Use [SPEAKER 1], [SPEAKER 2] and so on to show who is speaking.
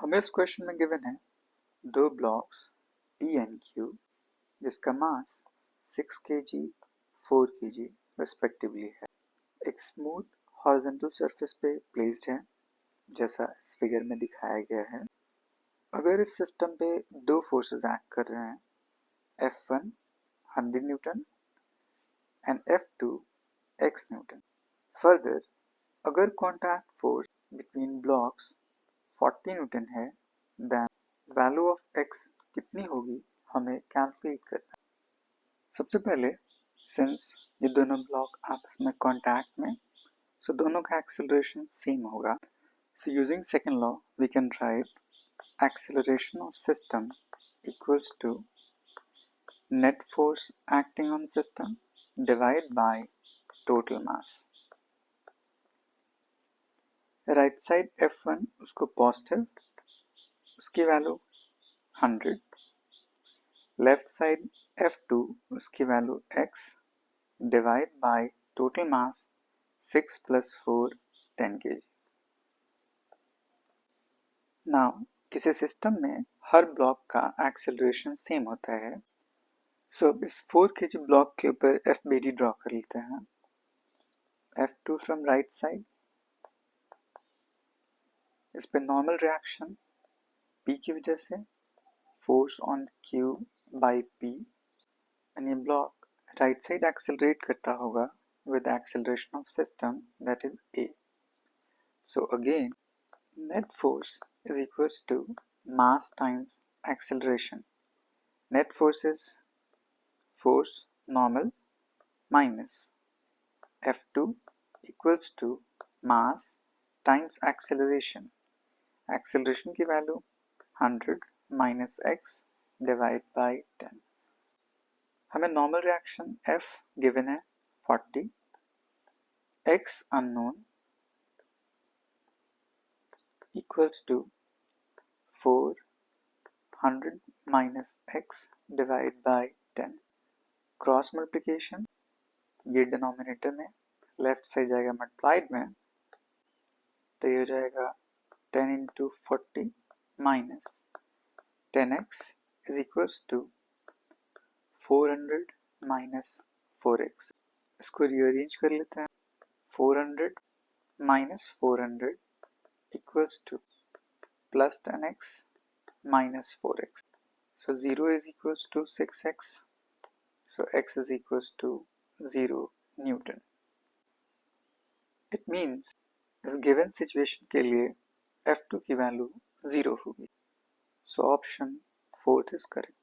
[SPEAKER 1] हमें इस क्वेश्चन में गिवन है दो ब्लॉक्स P एंड Q जिसका मास 6 kg 4 kg रिस्पेक्टिवली है। एक स्मूथ हॉरिजॉन्टल सरफेस पे प्लेस्ड है जैसा इस फिगर में दिखाया गया है। अगर इस सिस्टम पे दो फोर्सेस एक्ट कर रहे हैं, F1 100 newton and F2 x newton. Further अगर contact force between blocks 40 newton है, देन वैल्यू ऑफ x कितनी होगी हमें कैलकुलेट करना है। सबसे पहले सिंस ये दोनों ब्लॉक आपस में कॉन्टैक्ट में, सो दोनों का एक्सेलरेशन सेम होगा। So using second law we can write acceleration of system equals to net force acting on system divide by total mass. Right side F1 उसको पॉजिटिव, उसकी वैल्यू 100, लेफ्ट साइड F2 उसकी value x divide by total mass 6 + 4 10 kg। Now किसी system में हर block का acceleration same होता है। सो इस 4 kg block के ऊपर FBD ड्रॉ कर लेते हैं। F2 फ्रॉम राइट साइड, इस पे नॉर्मल रिएक्शन P की वजह से force on Q by P, and ये ब्लॉक राइट साइड एक्सेलरेट करता होगा with the acceleration of system, that is A. So again net force is equals to mass times acceleration. Net force is force normal minus F2 equals to mass times acceleration. Acceleration की value 100 minus x divide by 10. हमें normal reaction F given है 40, x unknown equals to 400 minus x divide by 10. Cross multiplication, ये denominator में left side जाएगा multiplied में, तो ये हो जाएगा 10 into 40 minus 10x is equals to 400 minus 4x. इसको रीअरेंज कर लेते हैं। 400 minus 400 equals to plus 10x minus 4x. So 0 is equals to 6x. So x is equals to 0 Newton. It means इस given situation के लिए F2 की value 0 होगी। So option 4th is correct.